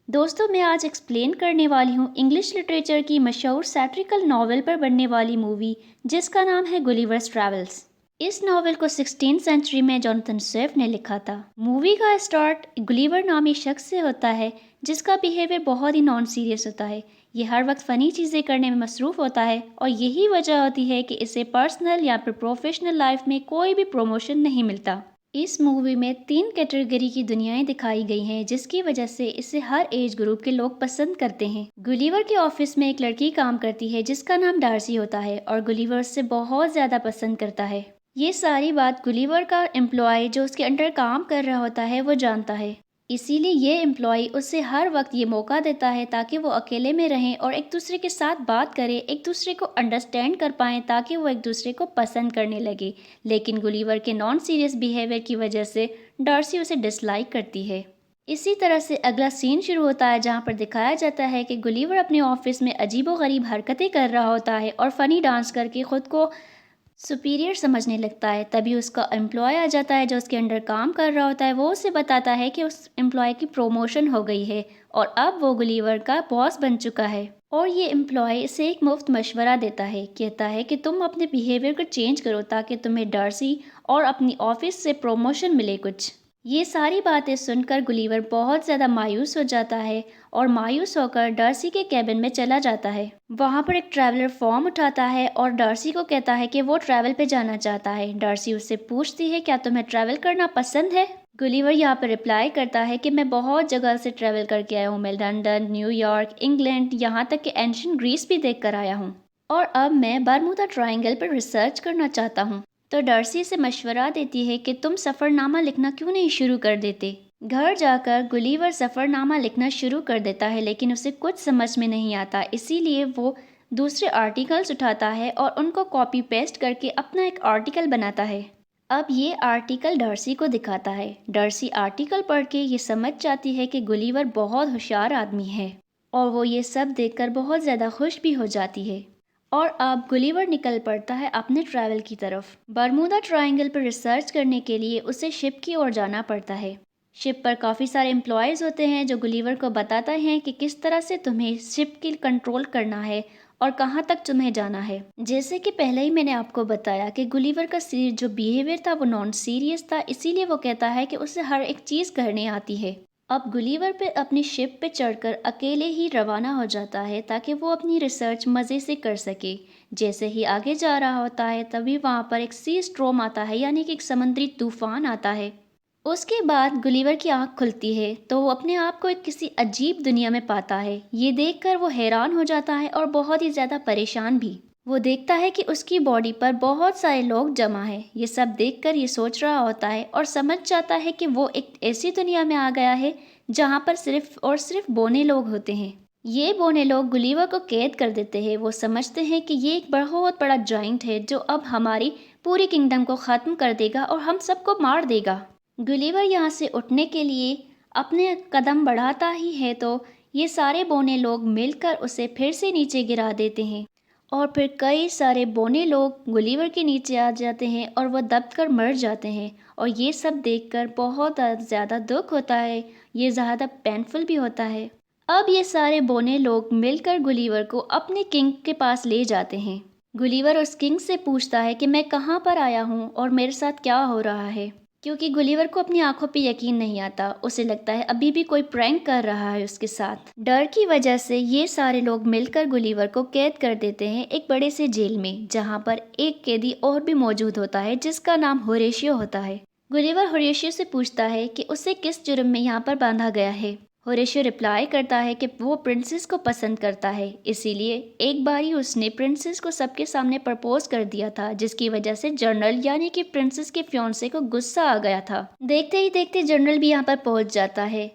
दोस्तों मैं आज एक्सप्लेन करने वाली हूँ इंग्लिश लिटरेचर की मशहूर सैटिरिकल नॉवेल पर बनने वाली मूवी जिसका नाम है गुलिवर्स ट्रैवल्स। इस नॉवेल को 16th सेंचुरी में जोनाथन स्विफ्ट ने लिखा था। मूवी का स्टार्ट गुलिवर नामी शख्स से होता है जिसका बिहेवियर बहुत ही नॉन सीरियस होता है। ये हर वक्त फ़नी चीज़ें करने में मसरूफ़ होता है और यही वजह होती है कि इसे पर्सनल या फिर प्रोफेशनल लाइफ में कोई भी प्रमोशन नहीं मिलता। इस मूवी में 3 कैटेगरी की दुनियाएं दिखाई गई हैं जिसकी वजह से इसे हर एज ग्रुप के लोग पसंद करते हैं। गुलिवर के ऑफिस में एक लड़की काम करती है जिसका नाम डार्सी होता है और गुलिवर उससे बहुत ज़्यादा पसंद करता है। ये सारी बात गुलिवर का एम्प्लॉय जो उसके अंडर काम कर रहा होता है वो जानता है। इसीलिए ये एम्प्लॉय उससे हर वक्त ये मौका देता है ताकि वो अकेले में रहें और एक दूसरे के साथ बात करें, एक दूसरे को अंडरस्टैंड कर पाएँ ताकि वो एक दूसरे को पसंद करने लगे। लेकिन गुलिवर के नॉन सीरियस बिहेवियर की वजह से डार्सी उसे डिसलाइक करती है। इसी तरह से अगला सीन शुरू होता है जहाँ पर दिखाया जाता है कि गुलिवर अपने ऑफिस में अजीबोगरीब हरकतें कर रहा होता है और फनी डांस करके खुद को सुपीरियर समझने लगता है। तभी उसका एम्प्लॉय आ जाता है जो उसके अंडर काम कर रहा होता है। वो उसे बताता है कि उस एम्प्लॉय की प्रमोशन हो गई है और अब वो गुलिवर का बॉस बन चुका है। और ये एम्प्लॉय इसे एक मुफ्त मशवरा देता है, कहता है कि तुम अपने बिहेवियर को चेंज करो ताकि तुम्हें डार्सी और अपनी ऑफिस से प्रमोशन मिले कुछ। ये सारी बातें सुनकर गुलिवर बहुत ज़्यादा मायूस हो जाता है और मायूस होकर डार्सी के कैबिन में चला जाता है। वहाँ पर एक ट्रैवलर फॉर्म उठाता है और डार्सी को कहता है कि वो ट्रैवल पे जाना चाहता है। डार्सी उससे पूछती है क्या तुम्हें ट्रैवल करना पसंद है। गुलिवर यहाँ पर रिप्लाई करता है कि मैं बहुत जगह से ट्रैवल करके आया हूँ। मैं लंदन, न्यूयॉर्क, इंग्लैंड, यहाँ तक कि एंशियंट ग्रीस भी देख कर आया हूँ और अब मैं बरमूदा ट्रायंगल पर रिसर्च करना चाहता हूँ। तो डार्सी से मशवरा देती है कि तुम सफ़रनामा लिखना क्यों नहीं शुरू कर देते। घर जाकर गुलिवर सफ़रनामा लिखना शुरू कर देता है लेकिन उसे कुछ समझ में नहीं आता, इसीलिए वो दूसरे आर्टिकल्स उठाता है और उनको कॉपी पेस्ट करके अपना एक आर्टिकल बनाता है। अब ये आर्टिकल डार्सी को दिखाता है। डार्सी आर्टिकल पढ़ के ये समझ जाती है कि गुलिवर बहुत होशियार आदमी है और वो ये सब देखकर बहुत ज़्यादा खुश भी हो जाती है। और अब गुलिवर निकल पड़ता है अपने ट्रैवल की तरफ। बरमूदा ट्रायंगल पर रिसर्च करने के लिए उसे शिप की ओर जाना पड़ता है। शिप पर काफ़ी सारे एम्प्लॉयज़ होते हैं जो गुलिवर को बताते हैं कि किस तरह से तुम्हें शिप की कंट्रोल करना है और कहाँ तक तुम्हें जाना है। जैसे कि पहले ही मैंने आपको बताया कि गुलिवर का जो बिहेवियर था वो नॉन सीरियस था, इसीलिए वो कहता है कि उसे हर एक चीज़ करने आती है। अब गुलिवर पे अपनी शिप पे चढ़कर अकेले ही रवाना हो जाता है ताकि वो अपनी रिसर्च मज़े से कर सके। जैसे ही आगे जा रहा होता है तभी वहाँ पर एक सी स्ट्रोम आता है, यानी कि एक समुद्री तूफान आता है। उसके बाद गुलिवर की आंख खुलती है तो वो अपने आप को एक किसी अजीब दुनिया में पाता है। ये देखकर वो हैरान हो जाता है और बहुत ही ज़्यादा परेशान भी। वो देखता है कि उसकी बॉडी पर बहुत सारे लोग जमा हैं। ये सब देखकर ये सोच रहा होता है और समझ जाता है कि वो एक ऐसी दुनिया में आ गया है जहाँ पर सिर्फ और सिर्फ बौने लोग होते हैं। ये बौने लोग गुलिवर को कैद कर देते हैं। वो समझते हैं कि ये एक बहुत बड़ा जाइंट है जो अब हमारी पूरी किंगडम को ख़त्म कर देगा और हम सबको मार देगा। गुलिवर यहाँ से उठने के लिए अपने कदम बढ़ाता ही है तो ये सारे बौने लोग मिलकर उसे फिर से नीचे गिरा देते हैं और फिर कई सारे बौने लोग गुलिवर के नीचे आ जाते हैं और वह दबकर मर जाते हैं। और ये सब देखकर बहुत ज़्यादा दुख होता है, ये ज़्यादा पेनफुल भी होता है। अब ये सारे बौने लोग मिलकर गुलिवर को अपने किंग के पास ले जाते हैं। गुलिवर उस किंग से पूछता है कि मैं कहाँ पर आया हूँ और मेरे साथ क्या हो रहा है, क्योंकि गुलिवर को अपनी आंखों पे यकीन नहीं आता। उसे लगता है अभी भी कोई प्रैंक कर रहा है उसके साथ। डर की वजह से ये सारे लोग मिलकर गुलिवर को कैद कर देते हैं एक बड़े से जेल में, जहाँ पर एक कैदी और भी मौजूद होता है जिसका नाम होरेशियो होता है। गुलिवर होरेशियो से पूछता है कि उसे किस जुर्म में यहाँ पर बांधा गया है। होरेशियो रिप्लाई करता है कि वो प्रिंसेस को पसंद करता है, इसीलिए एक बार ही उसने प्रिंसेस को सबके सामने प्रपोज कर दिया था, जिसकी वजह से जनरल यानी कि प्रिंसेस के फियांसे को गुस्सा आ गया था। देखते ही देखते जनरल भी यहाँ पर पहुँच जाता है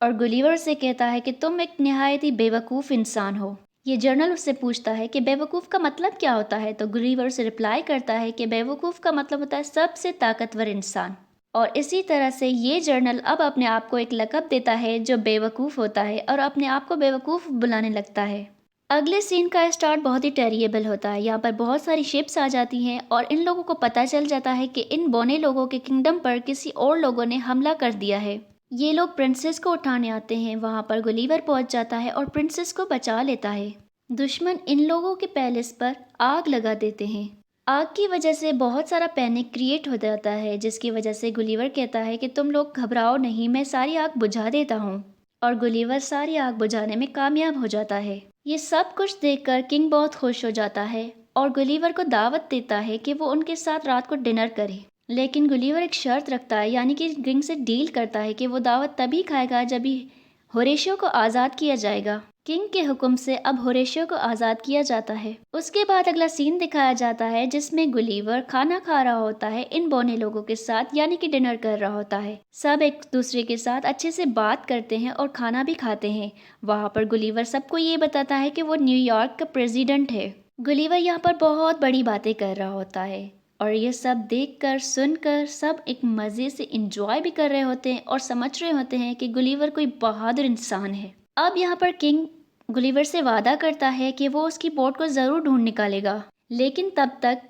और गुलिवर से कहता है कि तुम एक निहायत ही बेवकूफ़ इंसान हो। ये जनरल उससे पूछता है कि बेवकूफ़ का मतलब क्या होता है, तो गुलिवर से रिप्लाई करता है कि बेवकूफ़ का मतलब होता है सबसे ताकतवर इंसान। और इसी तरह से ये जर्नल अब अपने आप को एक लक़ब देता है जो बेवकूफ़ होता है और अपने आप को बेवकूफ़ बुलाने लगता है। अगले सीन का स्टार्ट बहुत ही टेरिएबल होता है। यहाँ पर बहुत सारी शिप्स आ जाती हैं और इन लोगों को पता चल जाता है कि इन बौने लोगों के किंगडम पर किसी और लोगों ने हमला कर दिया है। ये लोग प्रिंसेस को उठाने आते हैं। वहाँ पर गुलिवर पहुँच जाता है और प्रिंसेस को बचा लेता है। दुश्मन इन लोगों के पैलेस पर आग लगा देते हैं। आग की वजह से बहुत सारा पैनिक क्रिएट हो जाता है, जिसकी वजह से गुलिवर कहता है कि तुम लोग घबराओ नहीं, मैं सारी आग बुझा देता हूँ। और गुलिवर सारी आग बुझाने में कामयाब हो जाता है। ये सब कुछ देखकर किंग बहुत खुश हो जाता है और गुलिवर को दावत देता है कि वो उनके साथ रात को डिनर करे। लेकिन गुलिवर एक शर्त रखता है, यानी कि किंग से डील करता है कि वो दावत तभी खाएगा जब ही होरेशियो को आज़ाद किया जाएगा। किंग के हुक्म से अब होरेशियो को आज़ाद किया जाता है। उसके बाद अगला सीन दिखाया जाता है जिसमें गुलिवर खाना खा रहा होता है इन बौने लोगों के साथ, यानी कि डिनर कर रहा होता है। सब एक दूसरे के साथ अच्छे से बात करते हैं और खाना भी खाते हैं। वहाँ पर गुलिवर सबको ये बताता है कि वो न्यूयॉर्क का प्रेसिडेंट है। गुलिवर यहाँ पर बहुत बड़ी बातें कर रहा होता है और ये सब देखकर सुनकर सब एक मज़े से इंजॉय भी कर रहे होते हैं और समझ रहे होते हैं कि गुलिवर कोई बहादुर इंसान है। अब यहाँ पर किंग गुलिवर से वादा करता है कि वो उसकी बोट को ज़रूर ढूंढ निकालेगा, लेकिन तब तक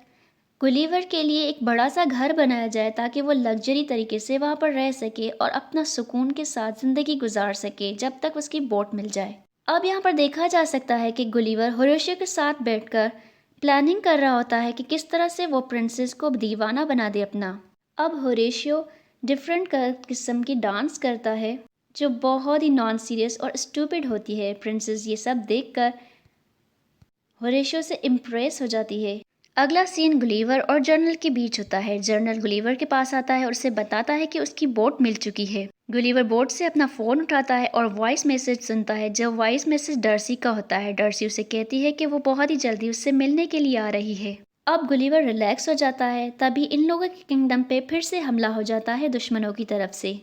गुलिवर के लिए एक बड़ा सा घर बनाया जाए ताकि वो लग्जरी तरीके से वहाँ पर रह सके और अपना सुकून के साथ ज़िंदगी गुजार सके जब तक उसकी बोट मिल जाए। अब यहाँ पर देखा जा सकता है कि गुलिवर होरेशियो के साथ बैठकर प्लानिंग कर रहा होता है कि किस तरह से वो प्रिंसेस को दीवाना बना दे अपना। अब होरेशियो डिफरेंट किस्म की डांस करता है जो बहुत ही नॉन सीरियस और स्टूपिड होती है। प्रिंसेस ये सब देखकर होरेशियो से इम्प्रेस हो जाती है। अगला सीन गुलिवर और जर्नल के बीच होता है। जर्नल गुलिवर के पास आता है और उसे बताता है कि उसकी बोट मिल चुकी है। गुलिवर बोट से अपना फ़ोन उठाता है और वॉइस मैसेज सुनता है। जब वॉइस मैसेज डर्सी का होता है, डर्सी उसे कहती है कि वो बहुत ही जल्दी उससे मिलने के लिए आ रही है। अब गुलिवर रिलैक्स हो जाता है। तभी इन लोगों के किंगडम पे फिर से हमला हो जाता है दुश्मनों की तरफ से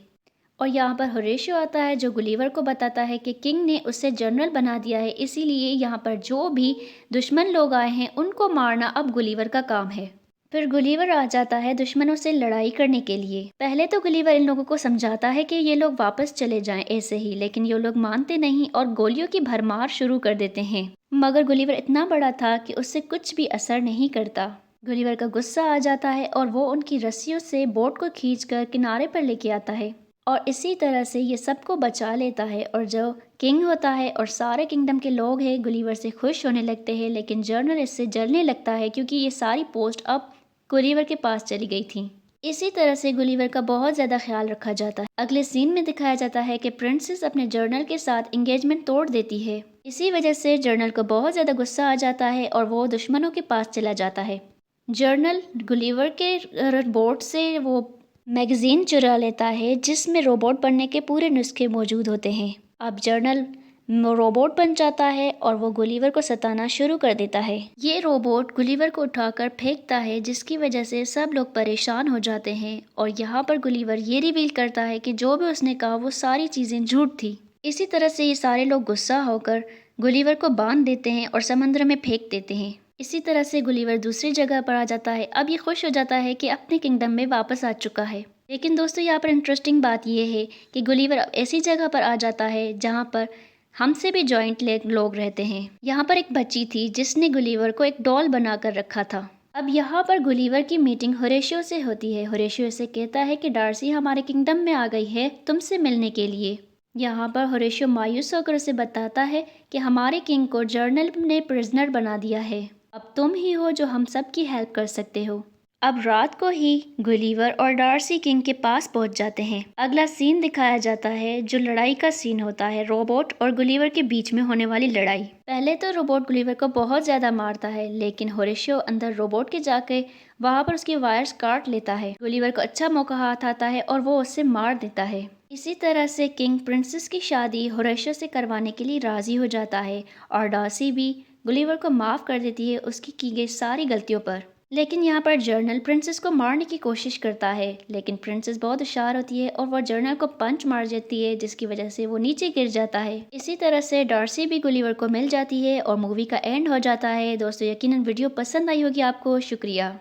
और यहाँ पर होरेशियो आता है जो गुलिवर को बताता है कि किंग ने उसे जनरल बना दिया है, इसीलिए यहाँ पर जो भी दुश्मन लोग आए हैं उनको मारना अब गुलिवर का काम है। फिर गुलिवर आ जाता है दुश्मनों से लड़ाई करने के लिए। पहले तो गुलिवर इन लोगों को समझाता है कि ये लोग वापस चले जाएं ऐसे ही, लेकिन ये लोग मानते नहीं और गोलियों की भरमार शुरू कर देते हैं। मगर गुलिवर इतना बड़ा था कि उससे कुछ भी असर नहीं करता। गुलिवर का गुस्सा आ जाता है और वो उनकी रस्सियों से बोट को खींचकर किनारे पर लेके आता है और इसी तरह से ये सबको बचा लेता है। और जो किंग होता है और सारे किंगडम के लोग हैं गुलिवर से खुश होने लगते हैं, लेकिन जर्नल इससे जलने लगता है क्योंकि ये सारी पोस्ट अब गुलिवर के पास चली गई थी। इसी तरह से गुलिवर का बहुत ज़्यादा ख्याल रखा जाता है। अगले सीन में दिखाया जाता है कि प्रिंसेस अपने जर्नल के साथ एंगेजमेंट तोड़ देती है। इसी वजह से जर्नल को बहुत ज़्यादा गुस्सा आ जाता है और वो दुश्मनों के पास चला जाता है। जर्नल गुलिवर के बोर्ड से वो मैगज़ीन चुरा लेता है जिसमें रोबोट बनने के पूरे नुस्खे मौजूद होते हैं। अब जर्नल रोबोट बन जाता है और वो गुलिवर को सताना शुरू कर देता है। ये रोबोट गुलिवर को उठाकर फेंकता है जिसकी वजह से सब लोग परेशान हो जाते हैं और यहाँ पर गुलिवर ये रिवील करता है कि जो भी उसने कहा वो सारी चीज़ें झूठ थी। इसी तरह से ये सारे लोग गुस्सा होकर गुलिवर को बांध देते हैं और समंदर में फेंक देते हैं। इसी तरह से गुलिवर दूसरी जगह पर आ जाता है। अब ये खुश हो जाता है कि अपने किंगडम में वापस आ चुका है। लेकिन दोस्तों यहाँ पर इंटरेस्टिंग बात यह है कि गुलिवर अब ऐसी जगह पर आ जाता है जहाँ पर हमसे भी जॉइंट लोग रहते हैं। यहाँ पर एक बच्ची थी जिसने गुलिवर को एक डॉल बनाकर रखा था। अब यहाँ पर गुलिवर की मीटिंग होरेशियो से होती है। होरेशियो से कहता है कि डार्सी हमारे किंगडम में आ गई है तुमसे मिलने के लिए। यहाँ पर होरेशियो मायूस होकर उसे बताता है कि हमारे किंग को जर्नल ने प्रिजनर बना दिया है, अब तुम ही हो जो हम सब की हेल्प कर सकते हो। अब रात को ही गुलिवर और डार्सी किंग के पास पहुंच जाते हैं। अगला सीन दिखाया जाता है जो लड़ाई का सीन होता है, रोबोट और गुलिवर के बीच में होने वाली लड़ाई। पहले तो रोबोट गुलिवर को बहुत ज्यादा मारता है, लेकिन होरेशियो अंदर रोबोट के जाके वहां पर उसकी वायर्स काट लेता है। गुलिवर को अच्छा मौका हाथ आता है और वो उससे मार देता है। इसी तरह से किंग प्रिंसेस की शादी होरेशियो से करवाने के लिए राजी हो जाता है और डार्सी भी गुलिवर को माफ कर देती है उसकी की गई सारी गलतियों पर। लेकिन यहाँ पर जर्नल प्रिंसेस को मारने की कोशिश करता है, लेकिन प्रिंसेस बहुत होशियार होती है और वह जर्नल को पंच मार देती है जिसकी वजह से वो नीचे गिर जाता है। इसी तरह से डार्सी भी गुलिवर को मिल जाती है और मूवी का एंड हो जाता है। दोस्तों यकीनन वीडियो पसंद आई होगी आपको। शुक्रिया।